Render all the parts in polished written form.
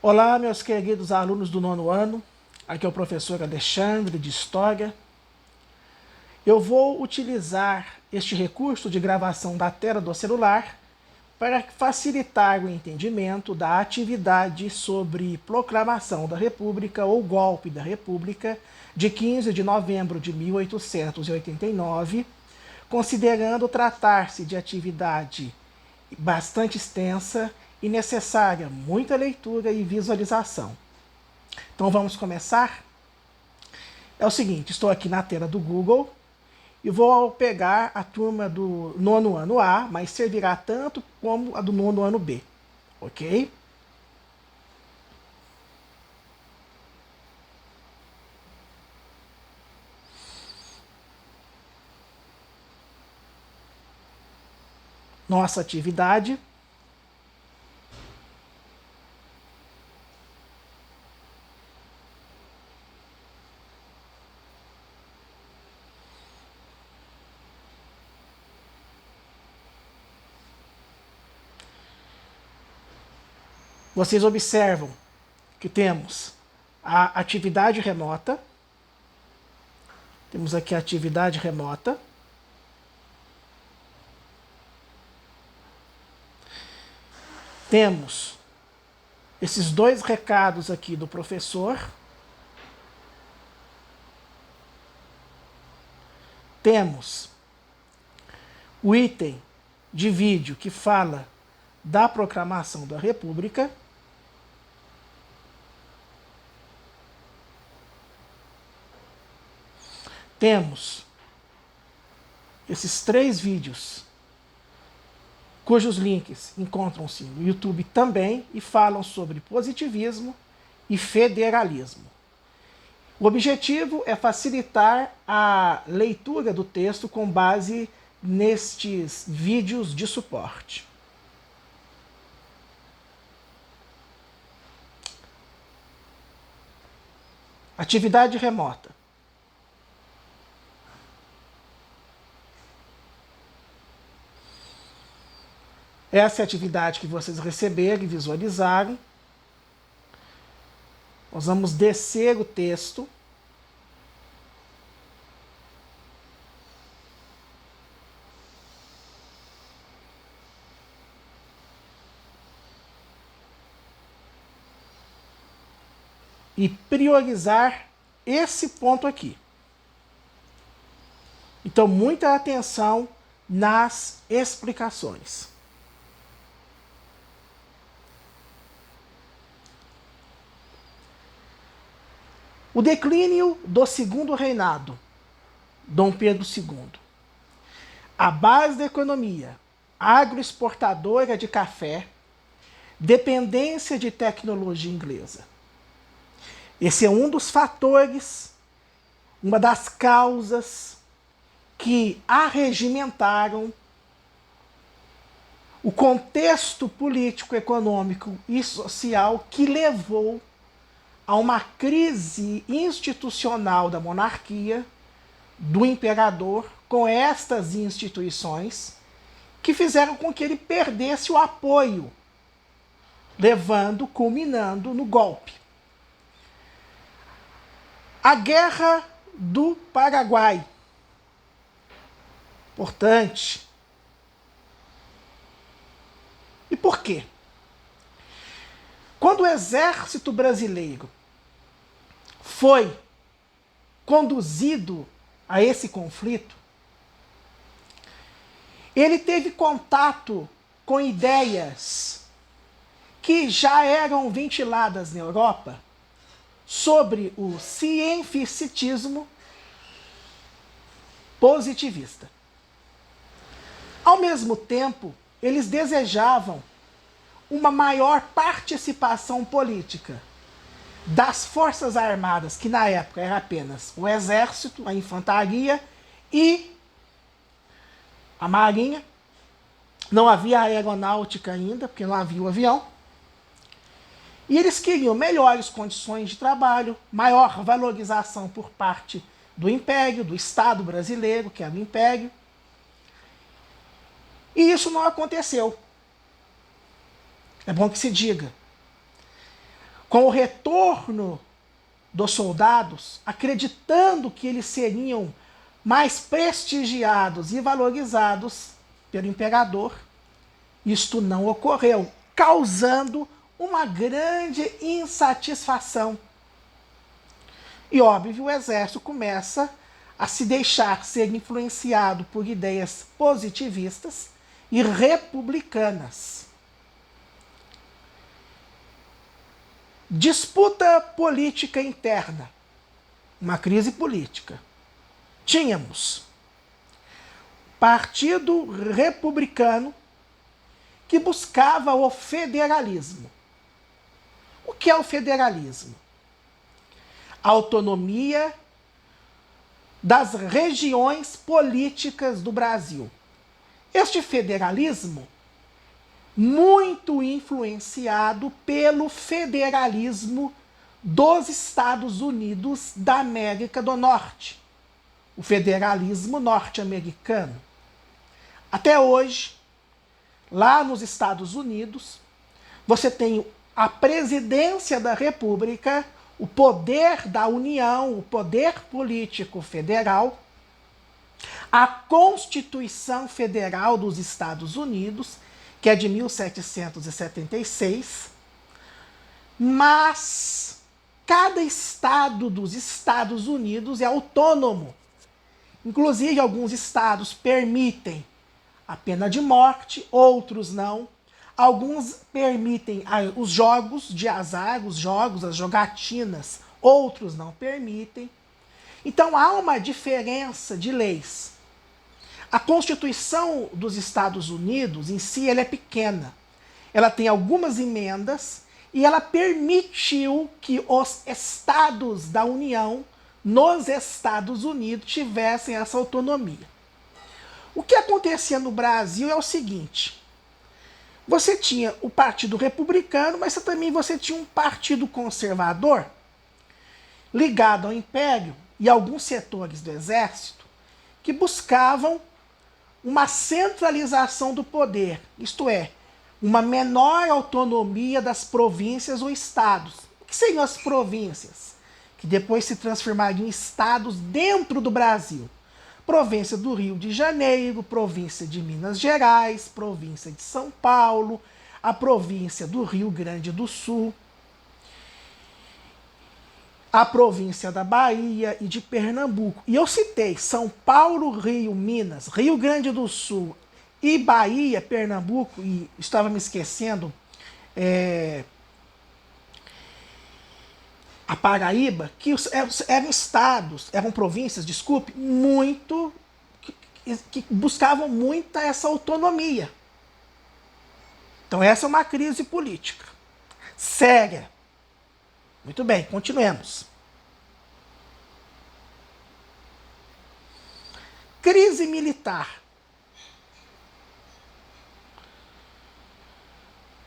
Olá, meus queridos alunos do nono ano. Aqui é o professor Alexandre, de História. Eu vou utilizar este recurso de gravação da tela do celular para facilitar o entendimento da atividade sobre proclamação da República ou golpe da República de 15 de novembro de 1889, considerando tratar-se de atividade bastante extensa e necessária muita leitura e visualização. Então vamos começar? É o seguinte, estou aqui na tela do Google e vou pegar a turma do nono ano A, mas servirá tanto como a do nono ano B, ok? Nossa atividade. Vocês observam que temos a atividade remota. Temos aqui a atividade remota. Temos esses dois recados aqui do professor. Temos o item de vídeo que fala da proclamação da República. Temos esses três vídeos, cujos links encontram-se no YouTube também e falam sobre positivismo e federalismo. O objetivo é facilitar a leitura do texto com base nestes vídeos de suporte. Atividade remota. Essa é a atividade que vocês receberam e visualizaram. Nós vamos descer o texto. E priorizar esse ponto aqui. Então, muita atenção nas explicações. O declínio do segundo reinado, Dom Pedro II. A base da economia, agroexportadora de café, dependência de tecnologia inglesa. Esse é um dos fatores, uma das causas que arregimentaram o contexto político, econômico e social que levou a uma crise institucional da monarquia, do imperador, com estas instituições, que fizeram com que ele perdesse o apoio, culminando no golpe. A Guerra do Paraguai. Importante. E por quê? Quando o exército brasileiro foi conduzido a esse conflito, ele teve contato com ideias que já eram ventiladas na Europa sobre o cientificismo positivista. Ao mesmo tempo, eles desejavam uma maior participação política das Forças Armadas, que na época era apenas o Exército, a Infantaria e a Marinha. Não havia aeronáutica ainda, porque não havia o avião. E eles queriam melhores condições de trabalho, maior valorização por parte do Império, do Estado brasileiro, que era o Império. E isso não aconteceu. É bom que se diga. Com o retorno dos soldados, acreditando que eles seriam mais prestigiados e valorizados pelo imperador, isto não ocorreu, causando uma grande insatisfação. E óbvio, o exército começa a se deixar ser influenciado por ideias positivistas e republicanas. Disputa política interna, uma crise política. Tínhamos Partido Republicano, que buscava o federalismo. O que é o federalismo? A autonomia das regiões políticas do Brasil. Este federalismo, muito influenciado pelo federalismo dos Estados Unidos da América do Norte, o federalismo norte-americano. Até hoje, lá nos Estados Unidos, você tem a presidência da República, o poder da União, o poder político federal, a Constituição Federal dos Estados Unidos, que é de 1776, mas cada estado dos Estados Unidos é autônomo. Inclusive, alguns estados permitem a pena de morte, outros não. Alguns permitem os jogos de azar, os jogos, as jogatinas, outros não permitem. Então há uma diferença de leis. A Constituição dos Estados Unidos, em si, ela é pequena. Ela tem algumas emendas e ela permitiu que os estados da União, nos Estados Unidos, tivessem essa autonomia. O que acontecia no Brasil é o seguinte: você tinha o Partido Republicano, mas também você tinha um partido conservador ligado ao Império e alguns setores do Exército que buscavam uma centralização do poder, isto é, uma menor autonomia das províncias ou estados. O que seriam as províncias? Que depois se transformariam em estados dentro do Brasil. Província do Rio de Janeiro, província de Minas Gerais, província de São Paulo, a província do Rio Grande do Sul, a província da Bahia e de Pernambuco. E eu citei São Paulo, Rio, Minas, Rio Grande do Sul e Bahia, Pernambuco, e estava me esquecendo, a Paraíba, que eram estados, eram províncias, desculpe, muito, que buscavam muito essa autonomia. Então essa é uma crise política séria. Muito bem, continuemos. Crise militar.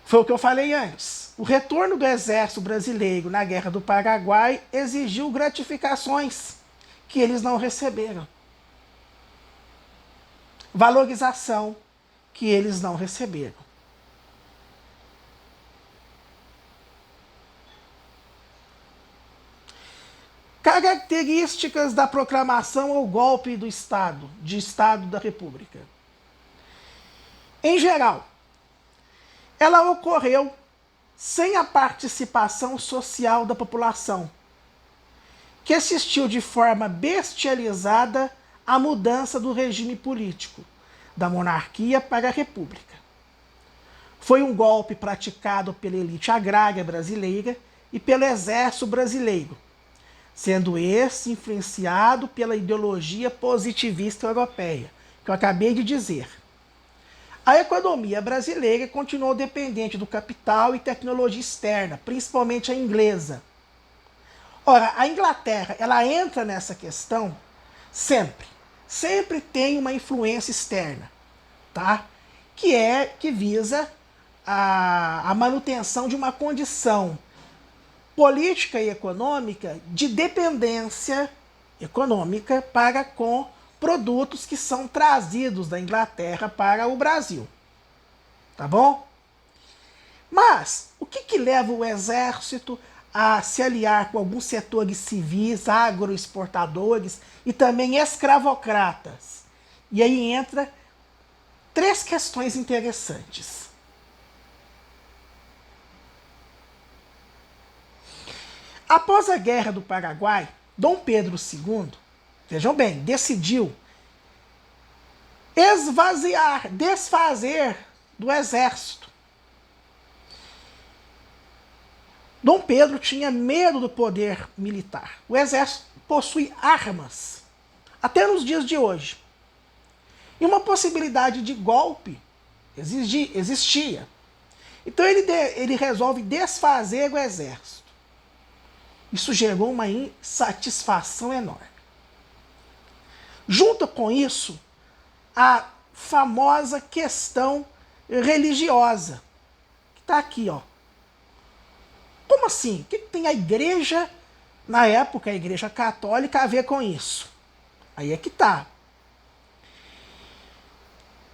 Foi o que eu falei antes. O retorno do exército brasileiro na Guerra do Paraguai exigiu gratificações que eles não receberam. Valorização que eles não receberam. Características da proclamação ou golpe do Estado, de Estado da República. Em geral, ela ocorreu sem a participação social da população, que assistiu de forma bestializada à mudança do regime político, da monarquia para a república. Foi um golpe praticado pela elite agrária brasileira e pelo exército brasileiro, sendo esse influenciado pela ideologia positivista europeia, que eu acabei de dizer. A economia brasileira continuou dependente do capital e tecnologia externa, principalmente a inglesa. Ora, a Inglaterra, ela entra nessa questão sempre. Sempre tem uma influência externa, tá? Que visa a manutenção de uma condição política e econômica de dependência econômica para com produtos que são trazidos da Inglaterra para o Brasil. Tá bom? Mas o que leva o exército a se aliar com alguns setores civis, agroexportadores e também escravocratas? E aí entra três questões interessantes. Após a Guerra do Paraguai, Dom Pedro II, vejam bem, decidiu esvaziar, desfazer do exército. Dom Pedro tinha medo do poder militar. O exército possui armas, até nos dias de hoje. E uma possibilidade de golpe existia. Então ele resolve desfazer o exército. Isso gerou uma insatisfação enorme. Junto com isso, a famosa questão religiosa, que está aqui, ó. Como assim? O que tem a igreja, na época, a igreja católica, a ver com isso? Aí é que está.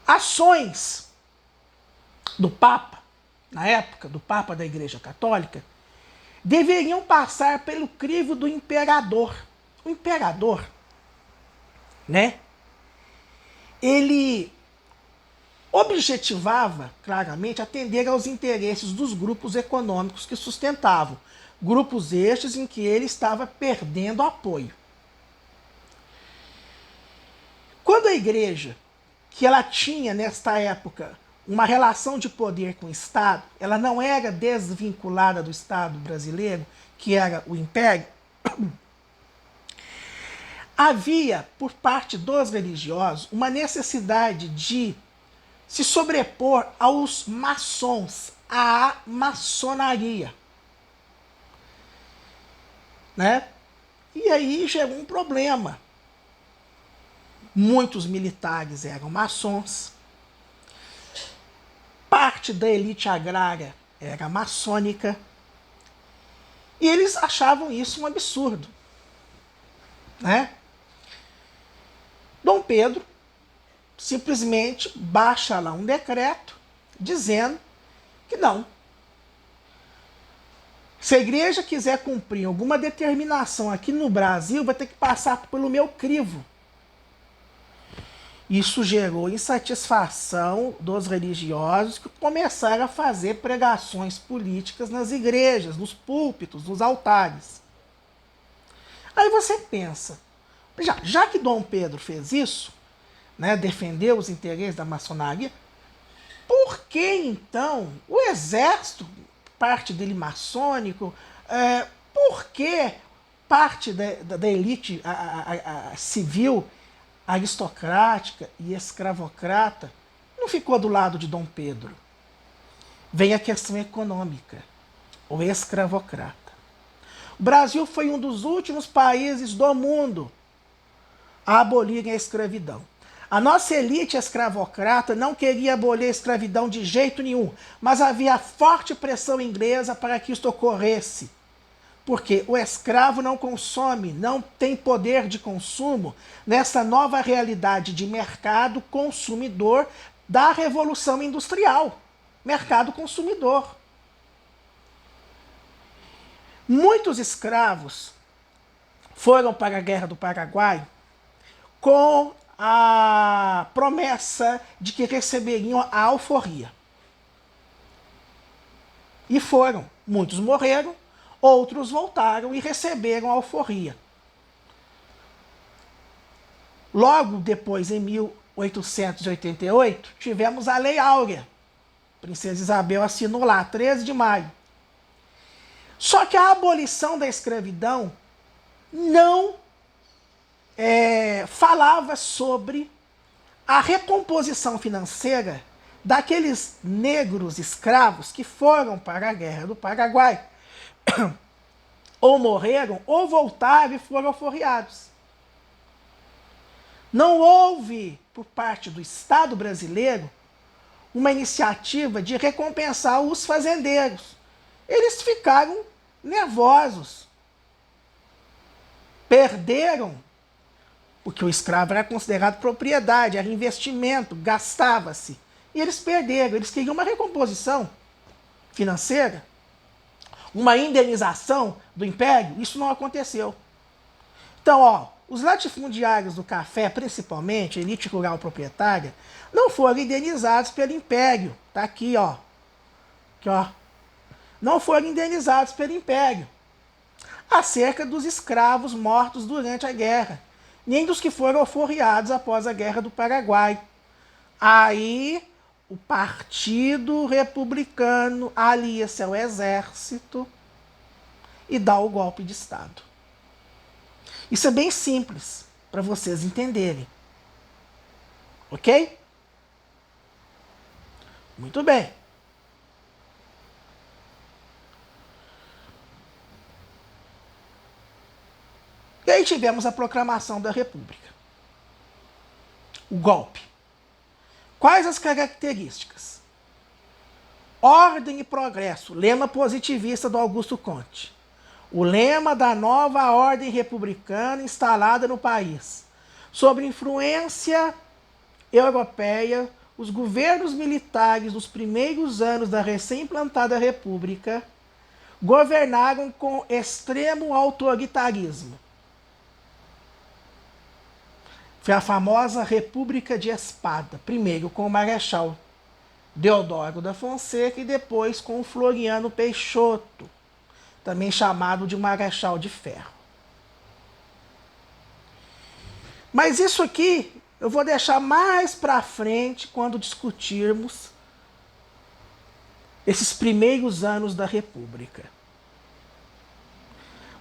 Ações do Papa, na época, do Papa da Igreja Católica, deveriam passar pelo crivo do imperador. O imperador, né? Ele objetivava, claramente, atender aos interesses dos grupos econômicos que sustentavam. Grupos estes em que ele estava perdendo apoio. Quando a igreja, que ela tinha, nesta época, uma relação de poder com o Estado, ela não era desvinculada do Estado brasileiro, que era o Império, havia, por parte dos religiosos, uma necessidade de se sobrepor aos maçons, à maçonaria. Né? E aí gerou um problema. Muitos militares eram maçons, parte da elite agrária era maçônica, e eles achavam isso um absurdo. Né? Dom Pedro simplesmente baixa lá um decreto dizendo que não. Se a igreja quiser cumprir alguma determinação aqui no Brasil, vai ter que passar pelo meu crivo. Isso gerou insatisfação dos religiosos que começaram a fazer pregações políticas nas igrejas, nos púlpitos, nos altares. Aí você pensa, já que Dom Pedro fez isso, né, defendeu os interesses da maçonaria, por que então o exército, parte dele maçônico, por que parte da elite a civil, aristocrática e escravocrata não ficou do lado de Dom Pedro? Vem a questão econômica, o escravocrata. O Brasil foi um dos últimos países do mundo a abolirem a escravidão. A nossa elite escravocrata não queria abolir a escravidão de jeito nenhum, mas havia forte pressão inglesa para que isto ocorresse. Porque o escravo não consome, não tem poder de consumo nessa nova realidade de mercado consumidor da Revolução Industrial. Mercado consumidor. Muitos escravos foram para a Guerra do Paraguai com a promessa de que receberiam a alforria. E foram. Muitos morreram, outros voltaram e receberam a alforria. Logo depois, em 1888, tivemos a Lei Áurea. Princesa Isabel assinou lá, 13 de maio. Só que a abolição da escravidão não falava sobre a recomposição financeira daqueles negros escravos que foram para a Guerra do Paraguai, ou morreram, ou voltaram e foram alforriados. Não houve, por parte do Estado brasileiro, uma iniciativa de recompensar os fazendeiros. Eles ficaram nervosos. Perderam, porque o escravo era considerado propriedade, era investimento, gastava-se. E eles perderam, eles queriam uma recomposição. financeira, uma indenização do império, isso não aconteceu. Então, ó, os latifundiários do café, principalmente, a elite rural proprietária, não foram indenizados pelo império. Tá aqui, ó. Aqui, ó. Não foram indenizados pelo império acerca dos escravos mortos durante a guerra, nem dos que foram alforriados após a Guerra do Paraguai. Aí o Partido Republicano alia-se ao exército e dá o golpe de Estado. Isso é bem simples para vocês entenderem. Ok? Muito bem. E aí tivemos a proclamação da República. O golpe. Quais as características? Ordem e progresso, lema positivista do Augusto Conte. O lema da nova ordem republicana instalada no país. Sob influência europeia, os governos militares dos primeiros anos da recém-implantada República governaram com extremo autoritarismo. Foi a famosa República de Espada, primeiro com o Marechal Deodoro da Fonseca e depois com o Floriano Peixoto, também chamado de Marechal de Ferro. Mas isso aqui eu vou deixar mais para frente quando discutirmos esses primeiros anos da República.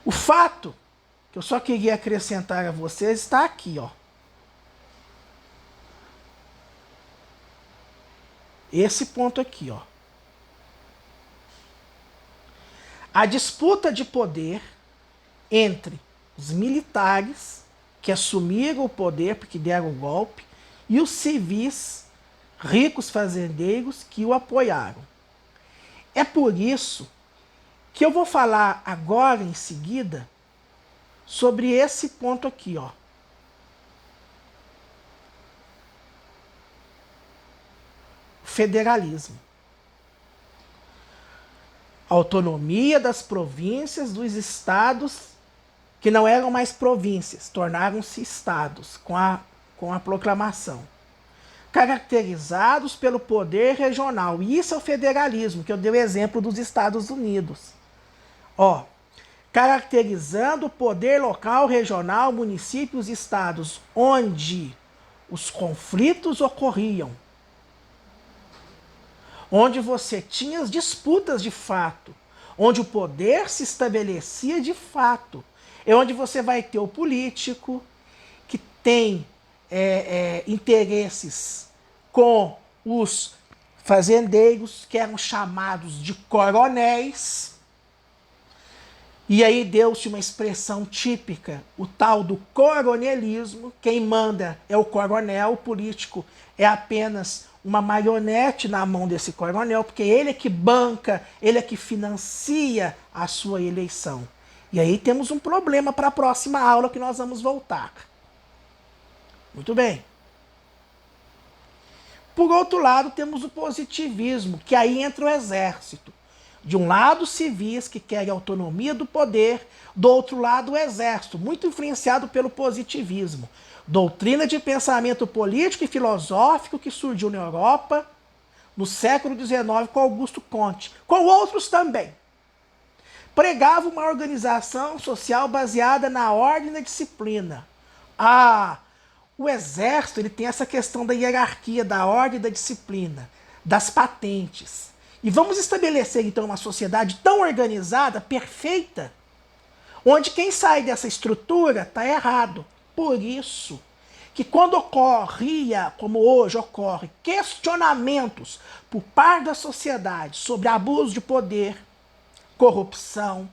O fato que eu só queria acrescentar a vocês está aqui, ó. Esse ponto aqui, ó. A disputa de poder entre os militares que assumiram o poder porque deram o golpe e os civis ricos fazendeiros que o apoiaram. É por isso que eu vou falar agora em seguida sobre esse ponto aqui, ó. Federalismo. Autonomia das províncias, dos estados que não eram mais províncias, tornaram-se estados com a proclamação. Caracterizados pelo poder regional. E isso é o federalismo, que eu dei o exemplo dos Estados Unidos. Ó, caracterizando o poder local, regional, municípios e estados, onde os conflitos ocorriam, onde você tinha as disputas de fato, onde o poder se estabelecia de fato, é onde você vai ter o político que tem interesses com os fazendeiros, que eram chamados de coronéis, e aí deu-se uma expressão típica, o tal do coronelismo. Quem manda é o coronel, o político é apenas uma marionete na mão desse coronel, porque ele é que banca, ele é que financia a sua eleição. E aí temos um problema para a próxima aula que nós vamos voltar. Muito bem. Por outro lado, temos o positivismo, que aí entra o exército. De um lado, civis, que querem autonomia do poder, do outro lado, o exército, muito influenciado pelo positivismo. Doutrina de pensamento político e filosófico que surgiu na Europa no século XIX com Augusto Conte, com outros também. Pregava uma organização social baseada na ordem e na disciplina. O exército ele tem essa questão da hierarquia, da ordem e da disciplina, das patentes. E vamos estabelecer, então, uma sociedade tão organizada, perfeita, onde quem sai dessa estrutura está errado. Por isso que quando ocorria, como hoje ocorre, questionamentos por parte da sociedade sobre abuso de poder, corrupção,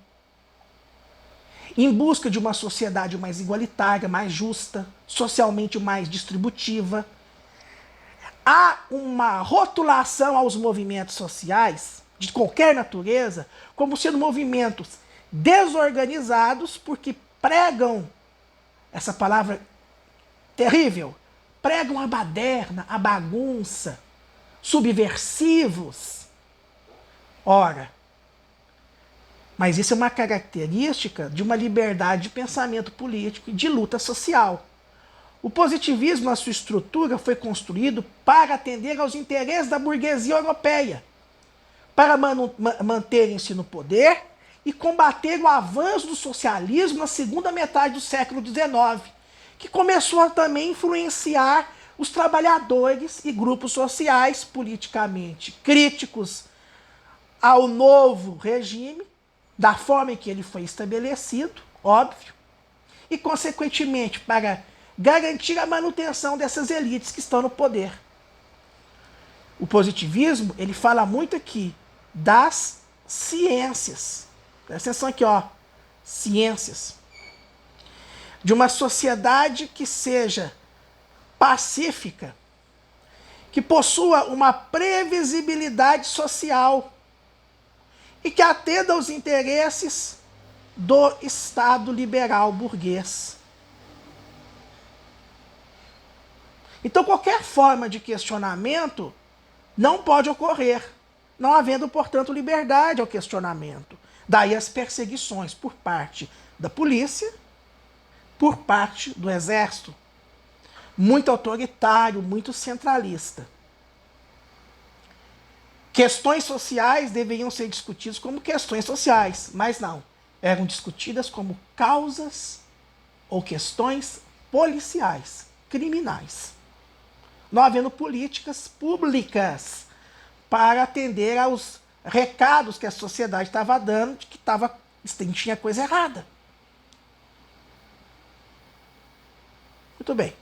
em busca de uma sociedade mais igualitária, mais justa, socialmente mais distributiva, há uma rotulação aos movimentos sociais, de qualquer natureza, como sendo movimentos desorganizados, porque pregam, essa palavra terrível, pregam a baderna, a bagunça, subversivos. Ora, mas isso é uma característica de uma liberdade de pensamento político e de luta social. O positivismo, na sua estrutura, foi construído para atender aos interesses da burguesia europeia, para manterem-se no poder e combater o avanço do socialismo na segunda metade do século XIX, que começou a também influenciar os trabalhadores e grupos sociais politicamente críticos ao novo regime, da forma em que ele foi estabelecido, óbvio, e, consequentemente, para garantir a manutenção dessas elites que estão no poder. O positivismo, ele fala muito aqui das ciências. Presta atenção aqui, ó. Ciências. De uma sociedade que seja pacífica, que possua uma previsibilidade social e que atenda aos interesses do Estado liberal burguês. Então, qualquer forma de questionamento não pode ocorrer, não havendo, portanto, liberdade ao questionamento. Daí as perseguições por parte da polícia, por parte do exército. Muito autoritário, muito centralista. Questões sociais deveriam ser discutidas como questões sociais, mas não. Eram discutidas como causas ou questões policiais, criminais. Não havendo políticas públicas para atender aos recados que a sociedade estava dando de que tinha coisa errada. Muito bem.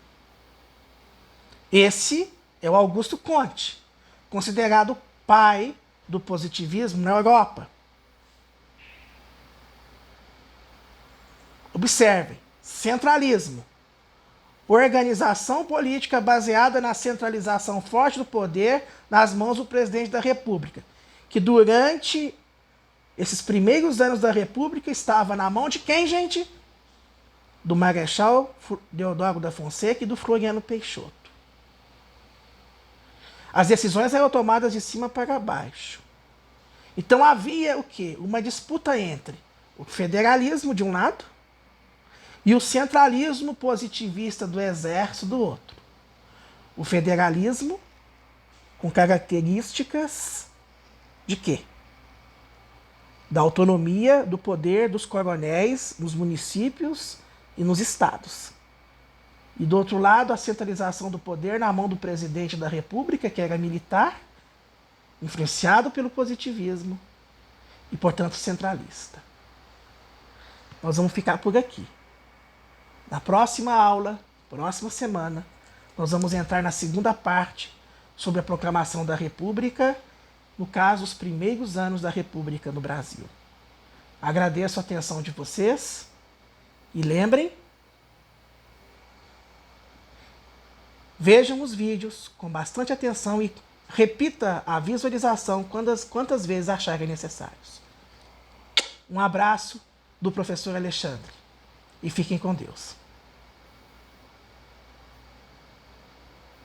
Esse é o Augusto Comte, considerado pai do positivismo na Europa. Observem, centralismo. Organização política baseada na centralização forte do poder nas mãos do presidente da República, que durante esses primeiros anos da República estava na mão de quem, gente? Do Marechal Deodoro da Fonseca e do Floriano Peixoto. As decisões eram tomadas de cima para baixo. Então havia o quê? Uma disputa entre o federalismo de um lado e o centralismo positivista do exército do outro. O federalismo com características de quê? Da autonomia do poder dos coronéis nos municípios e nos estados. E do outro lado, a centralização do poder na mão do presidente da República, que era militar, influenciado pelo positivismo e, portanto, centralista. Nós vamos ficar por aqui. Na próxima aula, próxima semana, nós vamos entrar na segunda parte sobre a proclamação da República, no caso, os primeiros anos da República no Brasil. Agradeço a atenção de vocês e lembrem, vejam os vídeos com bastante atenção e repita a visualização quantas vezes acharem necessários. Um abraço do professor Alexandre e fiquem com Deus.